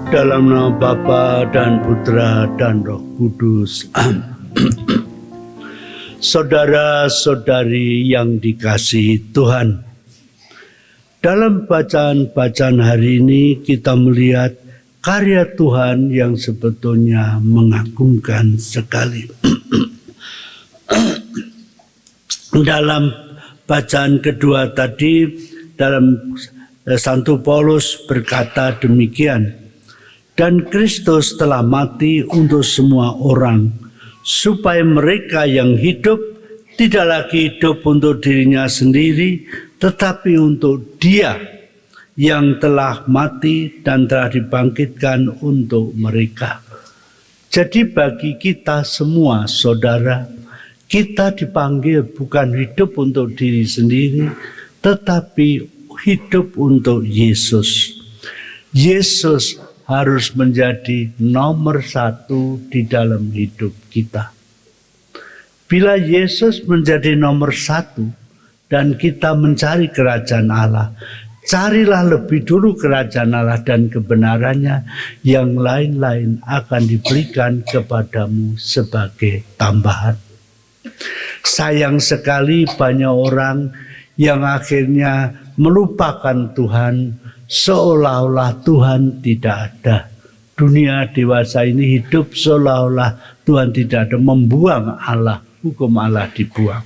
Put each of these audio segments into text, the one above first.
Dalam nama Bapa dan Putra dan Roh Kudus. Saudara-saudari yang dikasihi Tuhan, dalam bacaan-bacaan hari ini kita melihat karya Tuhan yang sebetulnya mengagumkan sekali. Dalam bacaan kedua tadi, dalam Santo Paulus berkata demikian, dan Kristus telah mati untuk semua orang, supaya mereka yang hidup tidak lagi hidup untuk dirinya sendiri, tetapi untuk Dia yang telah mati dan telah dibangkitkan untuk mereka. Jadi bagi kita semua, saudara, kita dipanggil bukan hidup untuk diri sendiri, tetapi hidup untuk Yesus. Yesus harus menjadi nomor satu di dalam hidup kita. Bila Yesus menjadi nomor satu dan kita mencari kerajaan Allah, carilah lebih dulu kerajaan Allah dan kebenarannya, yang lain-lain akan diberikan kepadamu sebagai tambahan. Sayang sekali banyak orang yang akhirnya melupakan Tuhan, seolah-olah Tuhan tidak ada. Dunia dewasa ini hidup seolah-olah Tuhan tidak ada, membuang Allah, hukum Allah dibuang.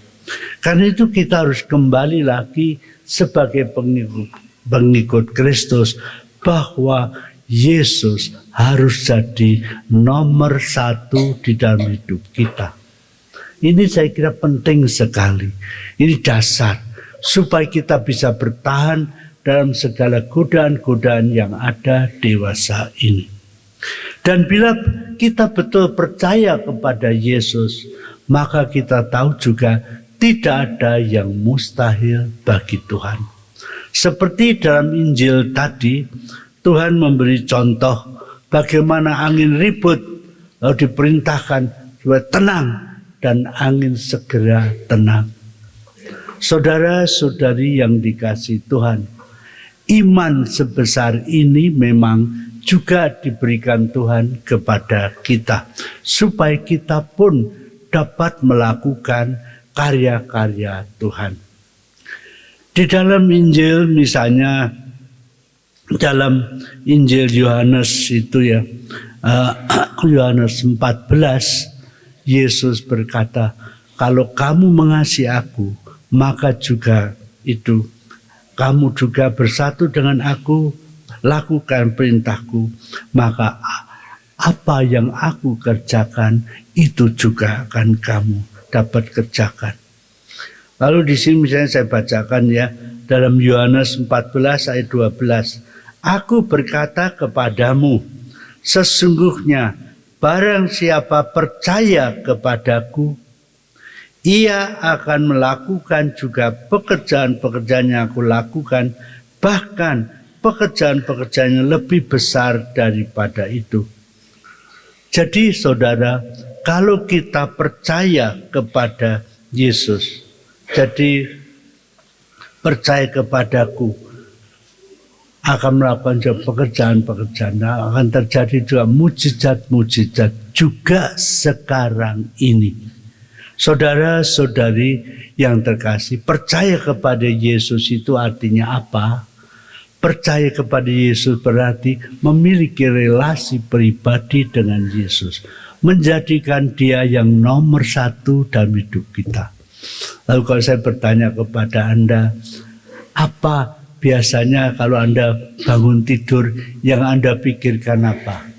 Karena itu kita harus kembali lagi sebagai pengikut Kristus, bahwa Yesus harus jadi nomor satu di dalam hidup kita. Ini saya kira penting sekali. Ini dasar supaya kita bisa bertahan dalam segala godaan-godaan yang ada dewasa ini. Dan bila kita betul percaya kepada Yesus, maka kita tahu juga tidak ada yang mustahil bagi Tuhan. Seperti dalam Injil tadi, Tuhan memberi contoh bagaimana angin ribut lalu diperintahkan supaya tenang, dan angin segera tenang. Saudara-saudari yang dikasihi Tuhan, iman sebesar ini memang juga diberikan Tuhan kepada kita, supaya kita pun dapat melakukan karya-karya Tuhan. Di dalam Injil, misalnya dalam Injil Yohanes itu ya, Yohanes 14, Yesus berkata, kalau kamu mengasihi aku, maka juga itu kamu juga bersatu dengan aku, lakukan perintahku, maka apa yang aku kerjakan itu juga akan kamu dapat kerjakan. Lalu di sini misalnya saya bacakan ya, dalam Yohanes 14 ayat 12. Aku berkata kepadamu, sesungguhnya barang siapa percaya kepadaku, ia akan melakukan juga pekerjaan-pekerjaan yang aku lakukan, bahkan pekerjaan-pekerjaan yang lebih besar daripada itu. Jadi saudara, kalau kita percaya kepada Yesus, jadi percaya kepadaku, akan melakukan juga pekerjaan-pekerjaan, akan terjadi juga mujizat-mujizat juga sekarang ini. Saudara-saudari yang terkasih, percaya kepada Yesus itu artinya apa? Percaya kepada Yesus berarti memiliki relasi pribadi dengan Yesus, menjadikan Dia yang nomor satu dalam hidup kita. Lalu kalau saya bertanya kepada Anda, apa biasanya kalau Anda bangun tidur yang Anda pikirkan apa?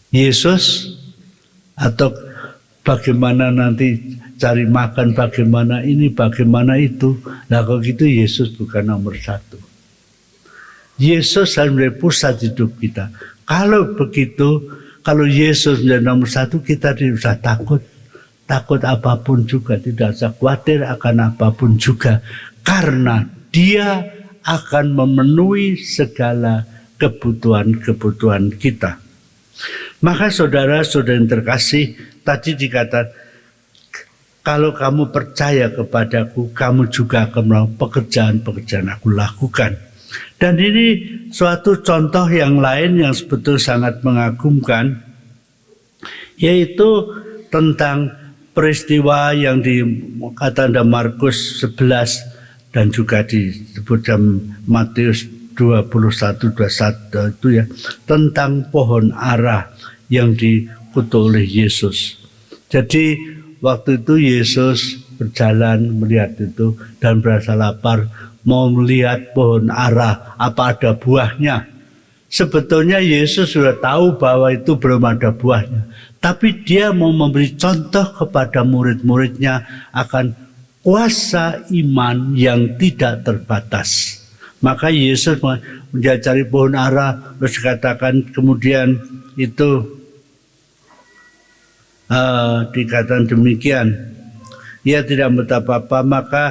Yesus atau bagaimana nanti cari makan, bagaimana ini, bagaimana itu? Nah kalau gitu Yesus bukan nomor satu. Yesus harus menjadi pusat hidup kita. Kalau begitu, kalau Yesus menjadi nomor satu, kita tidak usah takut. Takut apapun juga, tidak usah khawatir akan apapun juga. Karena Dia akan memenuhi segala kebutuhan-kebutuhan kita. Maka saudara-saudara yang terkasih, tadi dikatakan, kalau kamu percaya kepadaku, kamu juga akan melakukan pekerjaan-pekerjaan aku lakukan. Dan ini suatu contoh yang lain yang sebetulnya sangat mengagumkan, yaitu tentang peristiwa yang di kata Markus 11 dan juga disebut dalam Matius 21 itu ya, tentang pohon ara yang dikutuk oleh Yesus. Jadi waktu itu Yesus berjalan melihat itu dan berasa lapar, mau melihat pohon ara, apa ada buahnya. Sebetulnya Yesus sudah tahu bahwa itu belum ada buahnya, tapi dia mau memberi contoh kepada murid-muridnya akan kuasa iman yang tidak terbatas. Maka Yesus mencari pohon ara, terus dikatakan kemudian itu dikatakan demikian, ia tidak betapa apa. Maka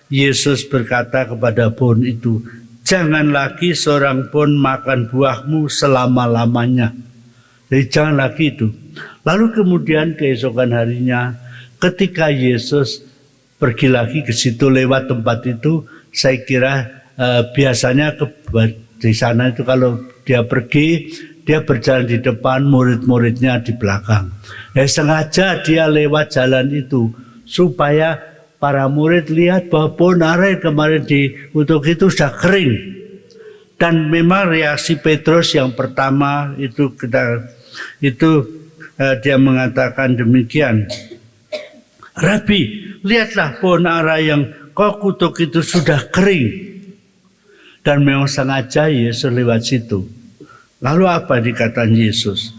Yesus berkata kepada pohon itu, jangan lagi seorang pun makan buahmu selama-lamanya. Jadi jangan lagi itu. Lalu kemudian keesokan harinya ketika Yesus pergi lagi ke situ lewat tempat itu, saya kira biasanya di sana itu kalau dia pergi, dia berjalan di depan, murid-muridnya di belakang. Sengaja dia lewat jalan itu supaya para murid lihat bahwa pohon ara yang kemarin dikutuk itu sudah kering. Dan memang reaksi Petrus yang pertama itu dia mengatakan demikian, Rabi, lihatlah pohon ara yang kau kutuk itu sudah kering. Dan memang sengaja Yesus lewat situ. Lalu apa dikatakan Yesus?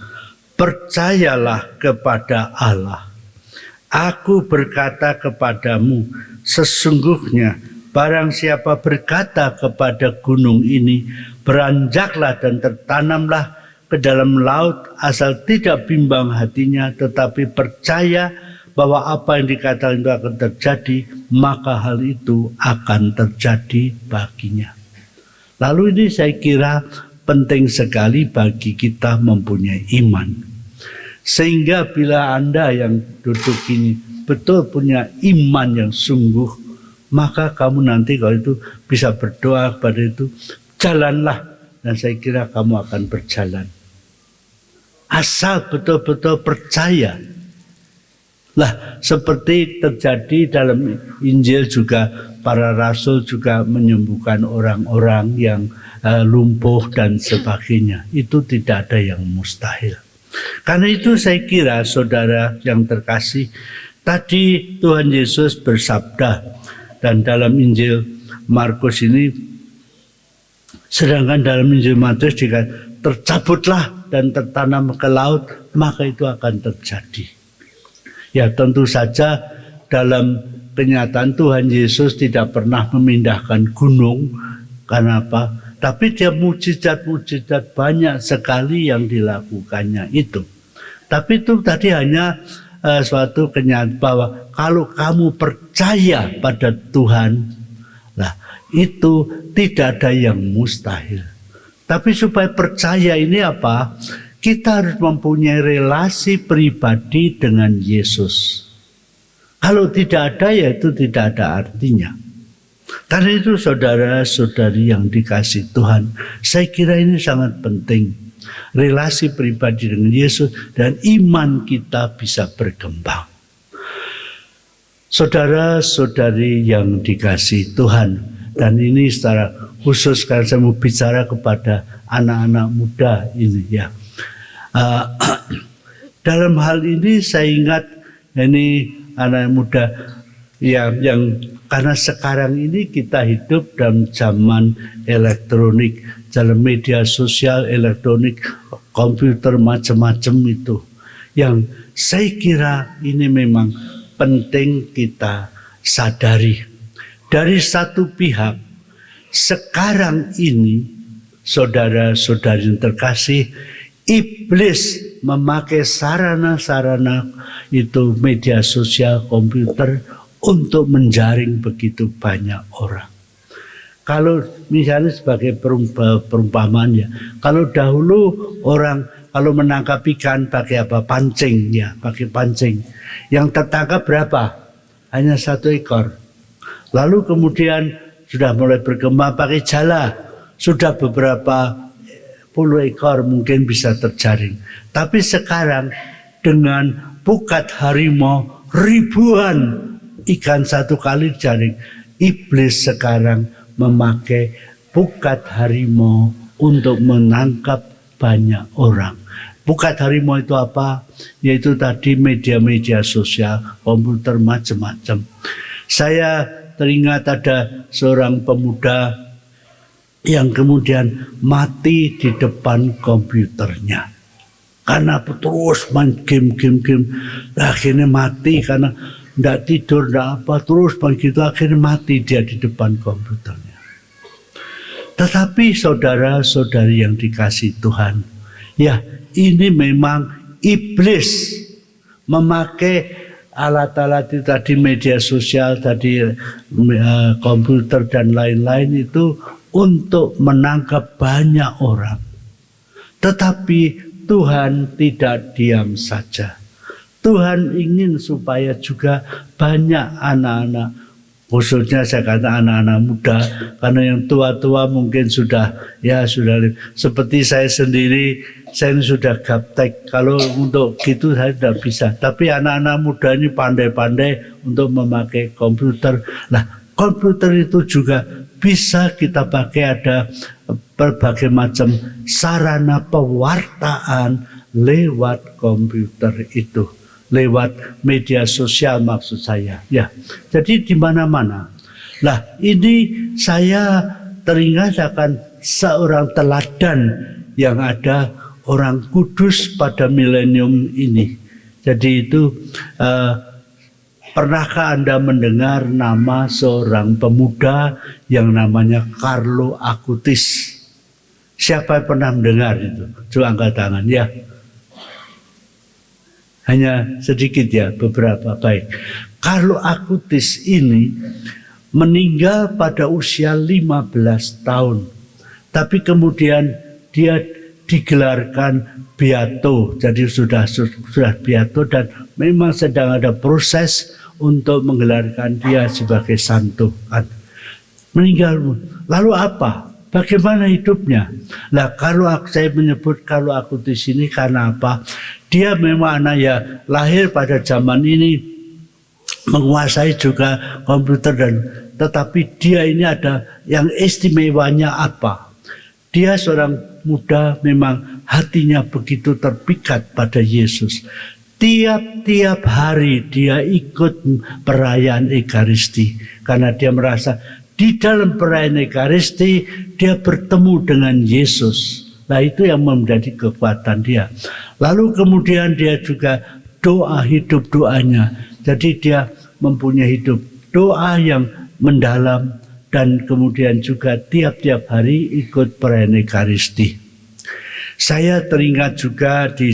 Percayalah kepada Allah. Aku berkata kepadamu, sesungguhnya barang siapa berkata kepada gunung ini, beranjaklah dan tertanamlah ke dalam laut, asal tidak bimbang hatinya, tetapi percaya bahwa apa yang dikatakan itu akan terjadi, maka hal itu akan terjadi baginya. Lalu ini saya kira penting sekali bagi kita mempunyai iman. Sehingga bila Anda yang duduk ini betul punya iman yang sungguh, maka kamu nanti kalau itu bisa berdoa kepada itu, jalanlah, dan saya kira kamu akan berjalan. Asal betul-betul percaya. Lah seperti terjadi dalam Injil juga, para rasul juga menyembuhkan orang-orang yang lumpuh dan sebagainya. Itu tidak ada yang mustahil. Karena itu saya kira saudara yang terkasih, tadi Tuhan Yesus bersabda, dan dalam Injil Markus ini, sedangkan dalam Injil Matius dikatakan tercabutlah dan tertanam ke laut, maka itu akan terjadi. Ya tentu saja dalam kenyataan Tuhan Yesus tidak pernah memindahkan gunung. Karena apa? Tapi dia mujizat-mujizat banyak sekali yang dilakukannya itu. Tapi itu tadi hanya suatu kenyataan bahwa kalau kamu percaya pada Tuhan, lah itu tidak ada yang mustahil. Tapi supaya percaya ini apa? Kita harus mempunyai relasi pribadi dengan Yesus. Kalau tidak ada, ya itu tidak ada artinya. Karena itu saudara-saudari yang dikasihi Tuhan, saya kira ini sangat penting. Relasi pribadi dengan Yesus dan iman kita bisa berkembang. Saudara-saudari yang dikasihi Tuhan, dan ini secara khusus karena saya mau bicara kepada anak-anak muda ini ya. Dalam hal ini saya ingat ini anak muda yang karena sekarang ini kita hidup dalam zaman elektronik, dalam media sosial elektronik, komputer macam-macam itu, yang saya kira ini memang penting kita sadari. Dari satu pihak, sekarang ini saudara-saudari yang terkasih, iblis memakai sarana-sarana itu media sosial, komputer untuk menjaring begitu banyak orang. Kalau misalnya sebagai perumpamaan ya, kalau dahulu orang kalau menangkap ikan pakai apa? Pancing ya, pakai pancing. Yang tertangkap berapa? Hanya 1 ekor. Lalu kemudian sudah mulai berkembang pakai jala. sudah beberapa puluh ekor mungkin bisa terjaring. Tapi sekarang dengan pukat harimau, ribuan ikan satu kali jaring. Iblis sekarang memakai pukat harimau untuk menangkap banyak orang. Pukat harimau itu apa? Yaitu tadi media-media sosial, komputer, macam-macam. Saya teringat ada seorang pemuda yang kemudian mati di depan komputernya. Karena terus main game. Akhirnya mati karena tidak tidur, tidak apa. Terus begitu akhirnya mati dia di depan komputernya. Tetapi saudara-saudari yang dikasihi Tuhan, ya ini memang iblis memakai alat-alat itu tadi, media sosial tadi, komputer dan lain-lain itu untuk menangkap banyak orang. Tetapi Tuhan tidak diam saja. Tuhan ingin supaya juga banyak anak-anak, khususnya saya kata anak-anak muda, karena yang tua-tua mungkin sudah seperti saya sendiri, saya ini sudah gaptek. Kalau untuk gitu saya tidak bisa. Tapi anak-anak muda ini pandai-pandai untuk memakai komputer. Nah, komputer itu juga bisa kita pakai, ada berbagai macam sarana pewartaan lewat komputer itu. Lewat media sosial maksud saya. Ya, jadi di mana-mana. Nah, ini saya teringat akan seorang teladan yang ada orang kudus pada milenium ini. Jadi itu pernahkah Anda mendengar nama seorang pemuda yang namanya Carlo Acutis? Siapa yang pernah mendengar itu? Coba angkat tangan ya. Hanya sedikit ya, beberapa. Baik. Carlo Acutis ini meninggal pada usia 15 tahun. Tapi kemudian dia digelarkan beato. Jadi sudah beato dan memang sedang ada proses untuk menggelarkan dia sebagai santo. Meninggal. Lalu apa? Bagaimana hidupnya? Nah, kalau saya menyebut Carlo Acutis ini karena apa? Dia memang anak ya lahir pada zaman ini, menguasai juga komputer tetapi dia ini ada yang istimewanya apa? Dia seorang muda memang hatinya begitu terpikat pada Yesus. Tiap-tiap hari dia ikut perayaan Ekaristi karena dia merasa di dalam perayaan Ekaristi dia bertemu dengan Yesus. Nah, itu yang menjadi kekuatan dia. Lalu kemudian dia juga hidup doanya. Jadi dia mempunyai hidup doa yang mendalam dan kemudian juga tiap-tiap hari ikut perayaan Ekaristi. Saya teringat juga di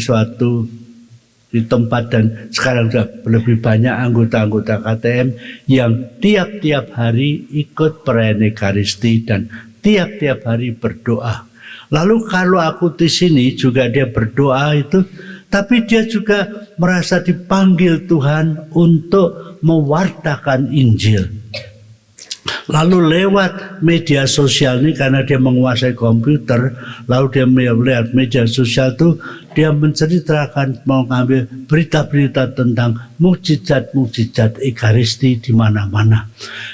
tempat dan sekarang sudah lebih banyak anggota-anggota KTM yang tiap-tiap hari ikut perayaan Ekaristi dan tiap-tiap hari berdoa. Lalu kalau Acutis ini juga dia berdoa itu, tapi dia juga merasa dipanggil Tuhan untuk mewartakan Injil. Lalu lewat media sosial ini karena dia menguasai komputer, lalu dia melihat media sosial itu, dia menceritakan, mengambil berita-berita tentang mukjizat-mukjizat Ekaristi di mana-mana.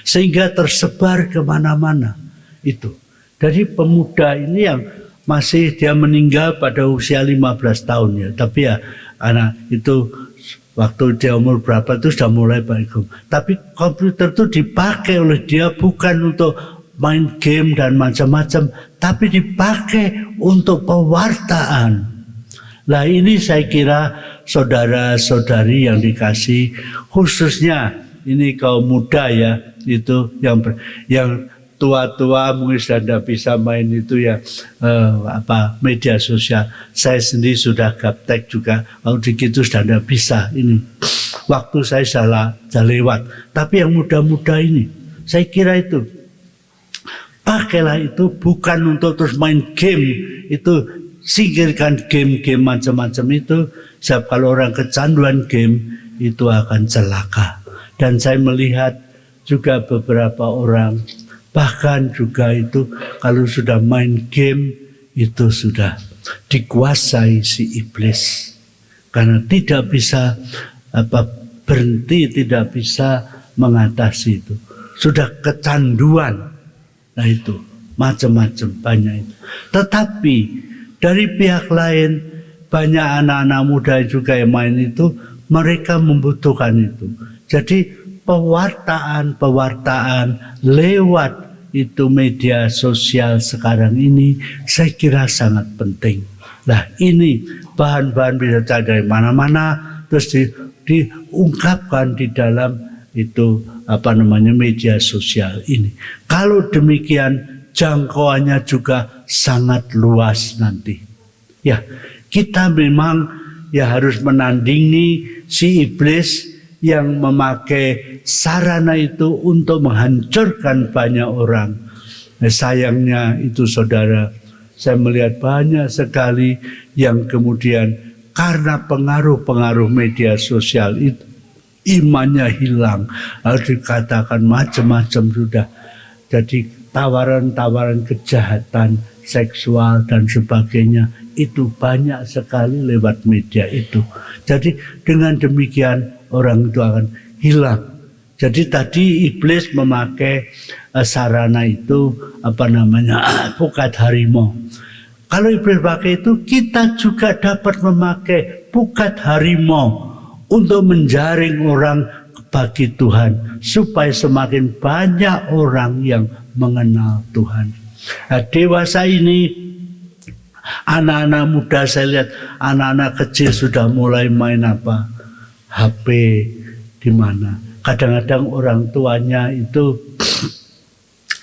Sehingga tersebar kemana-mana itu. Dari pemuda ini yang masih dia meninggal pada usia 15 tahun ya. Tapi ya anak itu waktu dia umur berapa itu sudah mulai baik. Tapi komputer itu dipakai oleh dia bukan untuk main game dan macam-macam, tapi dipakai untuk pewartaan. Nah, ini saya kira saudara-saudari yang dikasih, khususnya ini kaum muda ya, itu yang tua-tua mungkin sudah tidak bisa main itu ya media sosial. Saya sendiri sudah gaptek juga, kalau begitu sudah tidak bisa ini. Waktu saya sudah lewat. Tapi yang muda-muda ini, saya kira itu pakailah itu bukan untuk terus main game, itu singkirkan game-game macam-macam itu. Sebab kalau orang kecanduan game itu akan celaka. Dan saya melihat juga beberapa orang Bahkan juga itu kalau sudah main game itu sudah dikuasai si iblis. Karena tidak bisa berhenti, tidak bisa mengatasi itu. Sudah kecanduan. Nah itu macam-macam banyak itu. Tetapi dari pihak lain banyak anak-anak muda juga yang main itu, mereka membutuhkan itu. Jadi pewartaan lewat itu media sosial sekarang ini saya kira sangat penting. Nah ini bahan-bahan bisa dari mana-mana terus diungkapkan di dalam itu media sosial ini. Kalau demikian jangkauannya juga sangat luas nanti. Ya, kita memang ya harus menandingi si iblis yang memakai sarana itu untuk menghancurkan banyak orang. Sayangnya itu saudara, saya melihat banyak sekali yang kemudian karena pengaruh-pengaruh media sosial itu imannya hilang, lalu dikatakan macam-macam sudah. Jadi tawaran-tawaran kejahatan seksual dan sebagainya itu banyak sekali lewat media itu. Jadi dengan demikian orang itu akan hilang. Jadi tadi iblis memakai sarana itu pukat harimau. Kalau iblis pakai itu, kita juga dapat memakai pukat harimau untuk menjaring orang bagi Tuhan, supaya semakin banyak orang yang mengenal Tuhan. Nah, dewasa ini, anak-anak muda saya lihat, anak-anak kecil sudah mulai main HP di mana. Kadang-kadang orang tuanya itu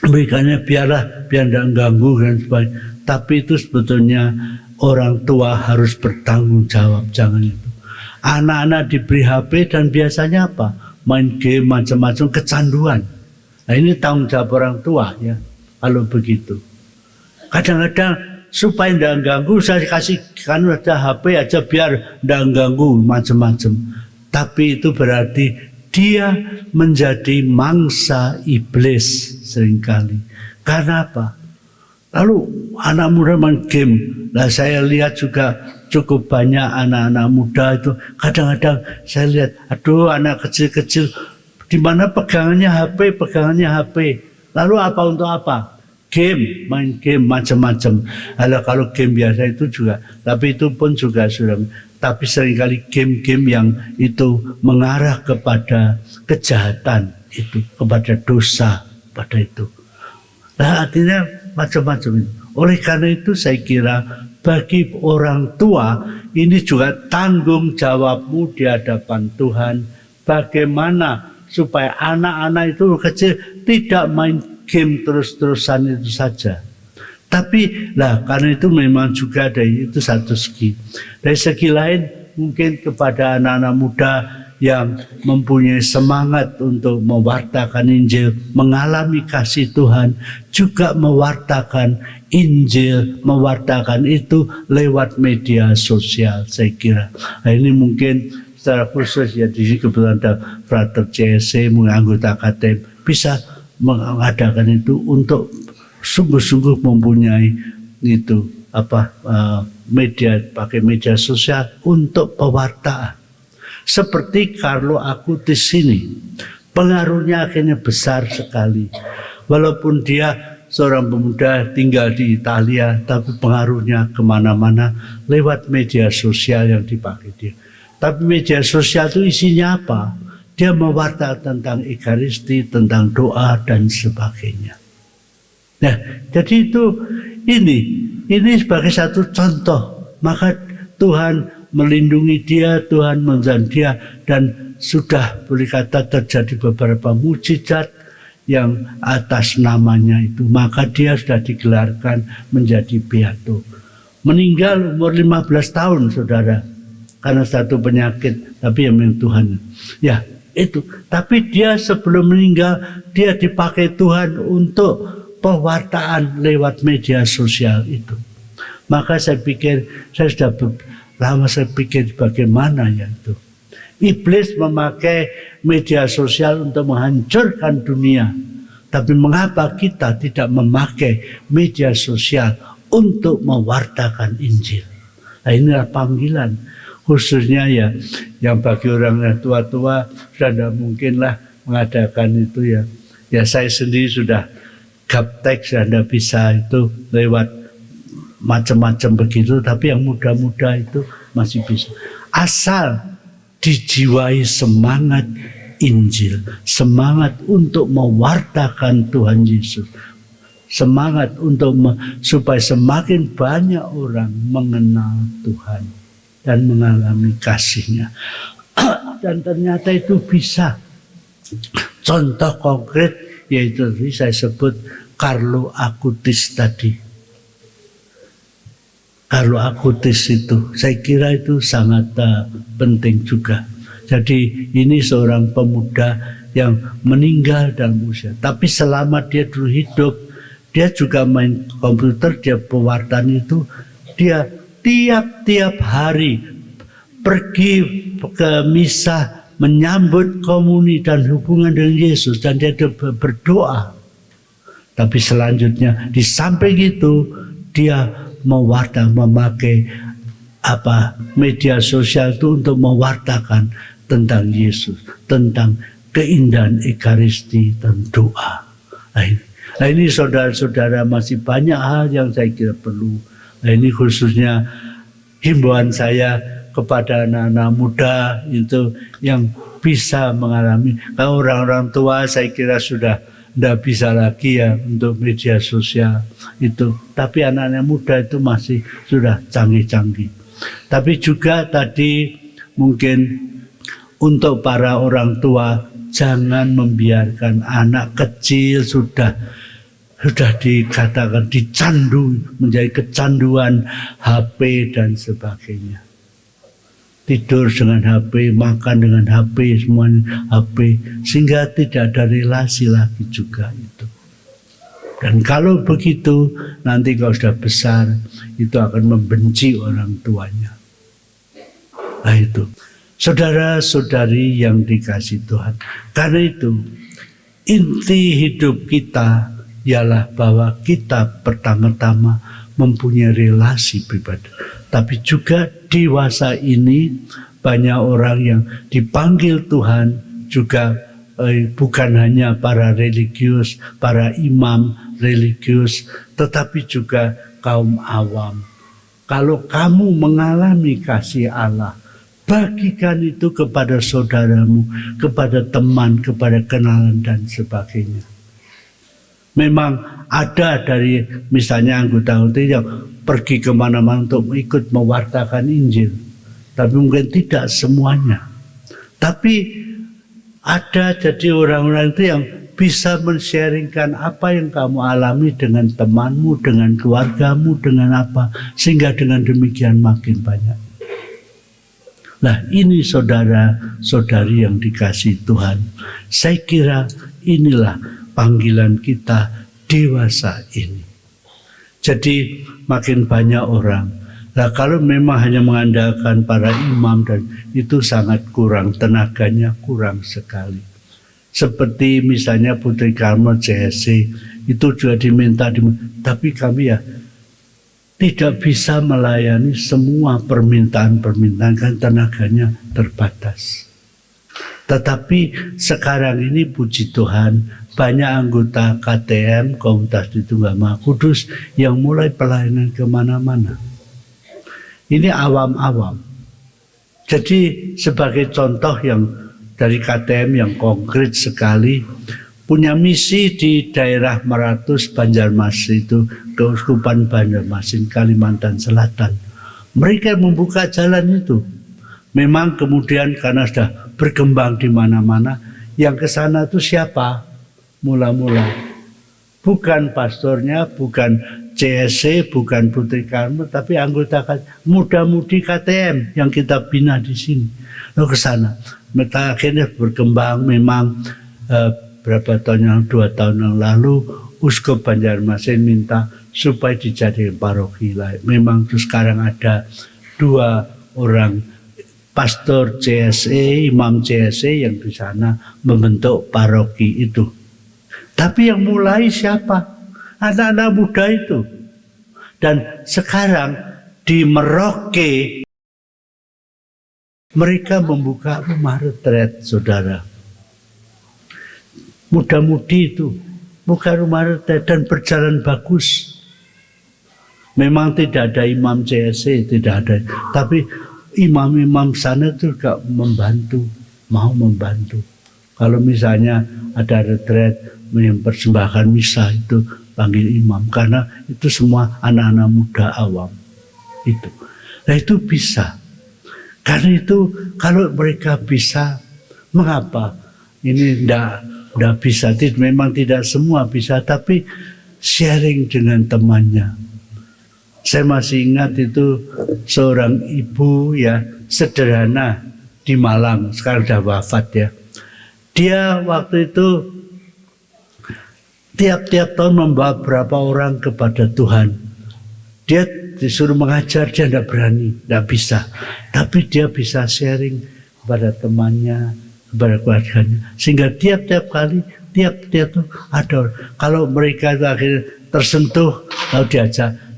berikannya biar tidak ganggu dan sebagainya. Tapi itu sebetulnya orang tua harus bertanggung jawab, jangan itu. Anak-anak diberi HP dan biasanya apa? Main game macam-macam, kecanduan. Nah ini tanggung jawab orang tua ya. Kalau begitu, kadang-kadang supaya tidak ganggu saya kasihkan ada HP aja biar tidak ganggu macam-macam. Tapi itu berarti dia menjadi mangsa iblis seringkali. Karena apa? Lalu anak muda main game. Nah saya lihat juga cukup banyak anak-anak muda itu kadang-kadang saya lihat, aduh anak kecil-kecil di mana pegangannya HP. Lalu apa untuk apa? Game, main game macam-macam. Kalau game biasa itu juga, tapi itu pun juga sudah. Tapi seringkali game-game yang itu mengarah kepada kejahatan itu, kepada dosa, pada itu. Nah artinya macam-macam itu. Oleh karena itu saya kira bagi orang tua ini juga tanggung jawabmu di hadapan Tuhan. Bagaimana supaya anak-anak itu kecil tidak main game terus-terusan itu saja. Tapi karena itu memang juga dari itu satu segi. Dari segi lain mungkin kepada anak-anak muda yang mempunyai semangat untuk mewartakan Injil, mengalami kasih Tuhan, juga mewartakan Injil, mewartakan itu lewat media sosial saya kira. Nah, ini mungkin secara khusus ya di sini kebetulan ada Frater CSC menganggota KTM bisa mengadakan itu untuk sungguh-sungguh mempunyai itu pakai media sosial untuk pewartaan. Seperti Carlo Acutis ini, pengaruhnya akhirnya besar sekali. Walaupun dia seorang pemuda tinggal di Italia, tapi pengaruhnya kemana-mana lewat media sosial yang dipakai dia. Tapi media sosial itu isinya apa? Dia mewartakan tentang Ekaristi, tentang doa dan sebagainya. Nah, jadi ini sebagai satu contoh. Maka Tuhan melindungi dia, Tuhan menjaga dia, dan sudah boleh kata terjadi beberapa mujizat yang atas namanya itu. Maka dia sudah digelarkan menjadi beato. Meninggal umur 15 tahun saudara, karena satu penyakit, tapi yang Tuhan. Ya itu, tapi dia sebelum meninggal dia dipakai Tuhan untuk pewartaan lewat media sosial itu. Maka saya pikir, saya sudah lama saya pikir bagaimana ya itu. Iblis memakai media sosial untuk menghancurkan dunia. Tapi mengapa kita tidak memakai media sosial untuk mewartakan Injil? Nah, inilah panggilan. Khususnya ya, yang bagi orang yang tua-tua sudah tidak mungkinlah mengadakan itu ya. Ya saya sendiri sudah gaptek, sudah tidak bisa itu lewat macam-macam begitu. Tapi yang muda-muda itu masih bisa. Asal dijiwai semangat Injil, semangat untuk mewartakan Tuhan Yesus, semangat untuk supaya semakin banyak orang mengenal Tuhan dan mengalami kasih-Nya. Dan ternyata itu bisa. Contoh konkret yaitu saya sebut Carlo Acutis tadi. Carlo Acutis itu saya kira itu sangat penting juga. Jadi ini seorang pemuda yang meninggal dalam usia. Tapi selama dia dulu hidup, dia juga main komputer, dia pewartaan itu. Dia tiap-tiap hari pergi ke misa, menyambut komuni dan hubungan dengan Yesus. Dan dia berdoa. Tapi selanjutnya di samping itu, dia memakai media sosial itu untuk mewartakan tentang Yesus, tentang keindahan Ekaristi dan doa. Nah ini saudara-saudara, masih banyak hal yang saya kira perlu. Nah ini khususnya himbauan saya kepada anak-anak muda itu yang bisa mengalami. Kalau orang-orang tua saya kira sudah tidak bisa lagi ya untuk media sosial itu. Tapi anak-anak muda itu masih sudah canggih-canggih. Tapi juga tadi mungkin untuk para orang tua, jangan membiarkan anak kecil sudah dikatakan dicandu, menjadi kecanduan HP dan sebagainya. Tidur dengan HP, makan dengan HP, semuanya HP, sehingga tidak ada relasi lagi juga itu. Dan kalau begitu, nanti kalau sudah besar, itu akan membenci orang tuanya. Nah itu, saudara-saudari yang dikasihi Tuhan. Karena itu, inti hidup kita ialah bahwa kita pertama-tama mempunyai relasi pribadi. Tapi juga dewasa ini banyak orang yang dipanggil Tuhan juga bukan hanya para religius, para imam religius, tetapi juga kaum awam. Kalau kamu mengalami kasih Allah, bagikan itu kepada saudaramu, kepada teman, kepada kenalan dan sebagainya. Memang ada dari misalnya anggota-anggota yang pergi kemana-mana untuk ikut mewartakan Injil. Tapi mungkin tidak semuanya. Tapi ada jadi orang-orang itu yang bisa men-sharingkan apa yang kamu alami dengan temanmu, dengan keluargamu, dengan apa. Sehingga dengan demikian makin banyak. Nah ini saudara-saudari yang dikasihi Tuhan. Saya kira inilah panggilan kita dewasa ini. Jadi makin banyak orang. Nah kalau memang hanya mengandalkan para imam dan itu sangat kurang, tenaganya kurang sekali. Seperti misalnya Putri Karmel CSC itu juga diminta, tapi kami ya tidak bisa melayani semua permintaan-permintaan kan tenaganya terbatas. Tetapi sekarang ini puji Tuhan banyak anggota KTM, Komunitas Tritunggal Maha Kudus yang mulai pelayanan kemana-mana. Ini awam-awam. Jadi sebagai contoh yang dari KTM yang konkret sekali, punya misi di daerah Meratus, Banjarmasin itu, Keuskupan Banjarmasin, Kalimantan Selatan. Mereka membuka jalan itu. Memang kemudian karena sudah berkembang di mana-mana, yang ke sana itu siapa? Mula-mula bukan pastornya, bukan CSC, bukan Putri Karmel, tapi anggota muda-mudi KTM yang kita bina di sini. Lalu ke sana. Mereka akhirnya berkembang. Memang berapa tahun 2 tahun yang lalu Uskup Banjarmasin minta supaya dijadikan paroki lain. Memang terus sekarang ada 2 orang pastor CSE, imam CSE yang di sana membentuk paroki itu. Tapi yang mulai siapa? Anak-anak muda itu. Dan sekarang di Merauke mereka membuka rumah retret, saudara. Muda-mudi itu buka rumah retret dan berjalan bagus. Memang tidak ada imam CSC, tidak ada. Tapi imam-imam sana juga membantu, mau membantu. Kalau misalnya ada retret yang persembahkan misa itu panggil imam, karena itu semua anak-anak muda awam itu. Nah itu bisa. Karena itu kalau mereka bisa, mengapa ini tidak bisa? Memang tidak semua bisa, tapi sharing dengan temannya. Saya masih ingat itu seorang ibu ya sederhana di Malang, sekarang sudah wafat ya. Dia waktu itu tiap-tiap tahun membawa berapa orang kepada Tuhan. Dia disuruh mengajar, dia tidak berani, tidak bisa. Tapi dia bisa sharing kepada temannya, kepada keluarganya. Sehingga tiap-tiap kali, tiap-tiap itu ada. Kalau mereka itu akhirnya tersentuh, lalu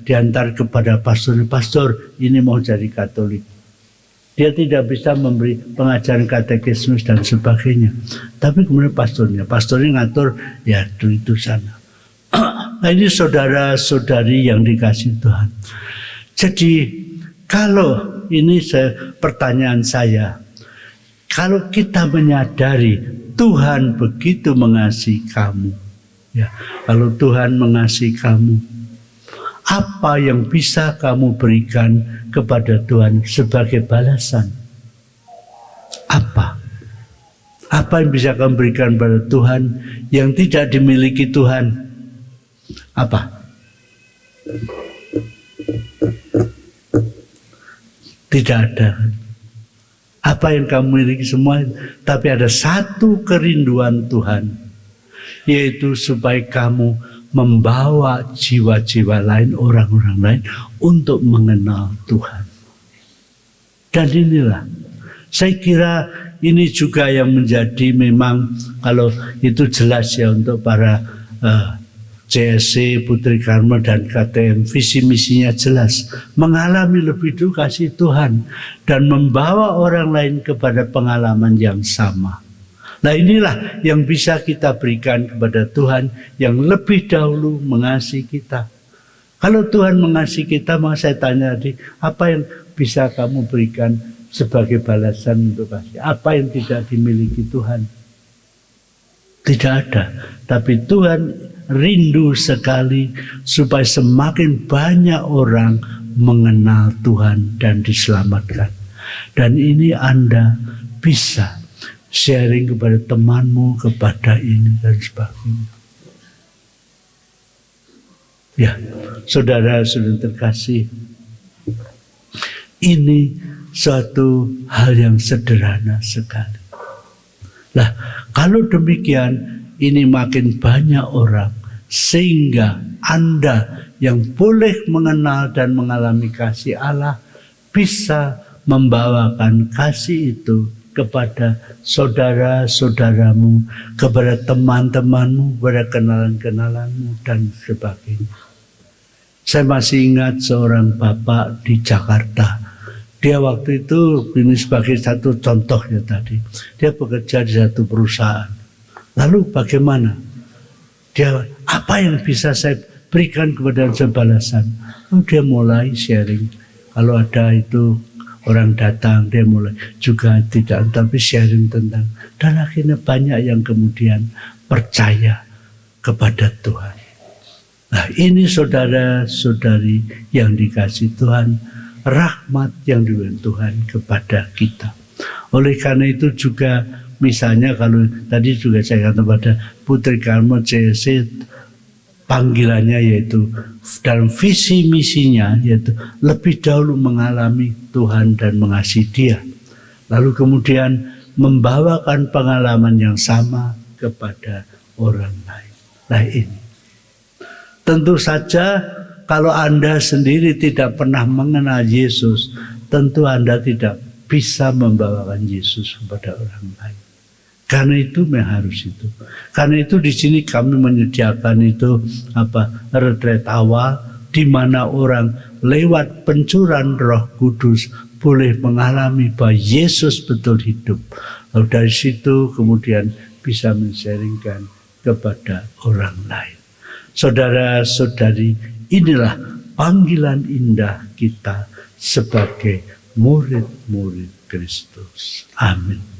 diantar kepada pastor ini mau jadi Katolik. Dia tidak bisa memberi pengajaran katekismus dan sebagainya. Tapi kemudian pastornya ngatur, ya itu sana. Nah ini saudara-saudari yang dikasih Tuhan. Jadi kalau ini pertanyaan saya, kalau kita menyadari Tuhan begitu mengasihi kamu, ya, kalau Tuhan mengasihi kamu, apa yang bisa kamu berikan kepada Tuhan sebagai balasan? Apa? Apa yang bisa kamu berikan kepada Tuhan yang tidak dimiliki Tuhan? Apa? Tidak ada. Apa yang kamu miliki semua, tapi ada satu kerinduan Tuhan, yaitu supaya kamu membawa jiwa-jiwa lain, orang-orang lain untuk mengenal Tuhan. Dan inilah, saya kira ini juga yang menjadi memang, kalau itu jelas ya untuk para CSC, Putri Karmel dan KTM, visi misinya jelas, mengalami lebih dulu kasih Tuhan dan membawa orang lain kepada pengalaman yang sama. Nah inilah yang bisa kita berikan kepada Tuhan yang lebih dahulu mengasihi kita. Kalau Tuhan mengasihi kita, maka saya tanya tadi, apa yang bisa kamu berikan sebagai balasan untuk kasih? Apa yang tidak dimiliki Tuhan? Tidak ada. Tapi Tuhan rindu sekali supaya semakin banyak orang mengenal Tuhan dan diselamatkan. Dan ini Anda bisa sharing kepada temanmu, kepada ini dan sebagainya. Ya, saudara-saudara terkasih, ini suatu hal yang sederhana sekali. Lah, kalau demikian, ini makin banyak orang, sehingga Anda yang boleh mengenal dan mengalami kasih Allah bisa membawakan kasih itu kepada saudara-saudaramu, kepada teman-temanmu, kepada kenalan-kenalanmu, dan sebagainya. Saya masih ingat seorang bapak di Jakarta. Dia waktu itu, ini sebagai satu contohnya tadi, dia bekerja di satu perusahaan. Lalu bagaimana? Dia, apa yang bisa saya berikan kepada balasan? Lalu dia mulai sharing. Kalau ada itu orang datang, dia mulai juga tidak, tapi sharing tentang. Dan akhirnya banyak yang kemudian percaya kepada Tuhan. Nah ini saudara-saudari yang dikasih Tuhan, rahmat yang diberikan Tuhan kepada kita. Oleh karena itu juga misalnya kalau tadi juga saya katakan pada Putri Karmel CSC, panggilannya yaitu dalam visi misinya yaitu lebih dahulu mengalami Tuhan dan mengasihi Dia, lalu kemudian membawakan pengalaman yang sama kepada orang lain. Nah ini tentu saja kalau Anda sendiri tidak pernah mengenal Yesus, tentu Anda tidak bisa membawakan Yesus kepada orang lain. Karena itu harus itu. Karena itu di sini kami menyediakan itu retret awal di mana orang lewat pencurahan Roh Kudus boleh mengalami bahwa Yesus betul hidup. Lalu dari situ kemudian bisa men-sharingkan kepada orang lain. Saudara-saudari, inilah panggilan indah kita sebagai murid-murid Kristus. Amin.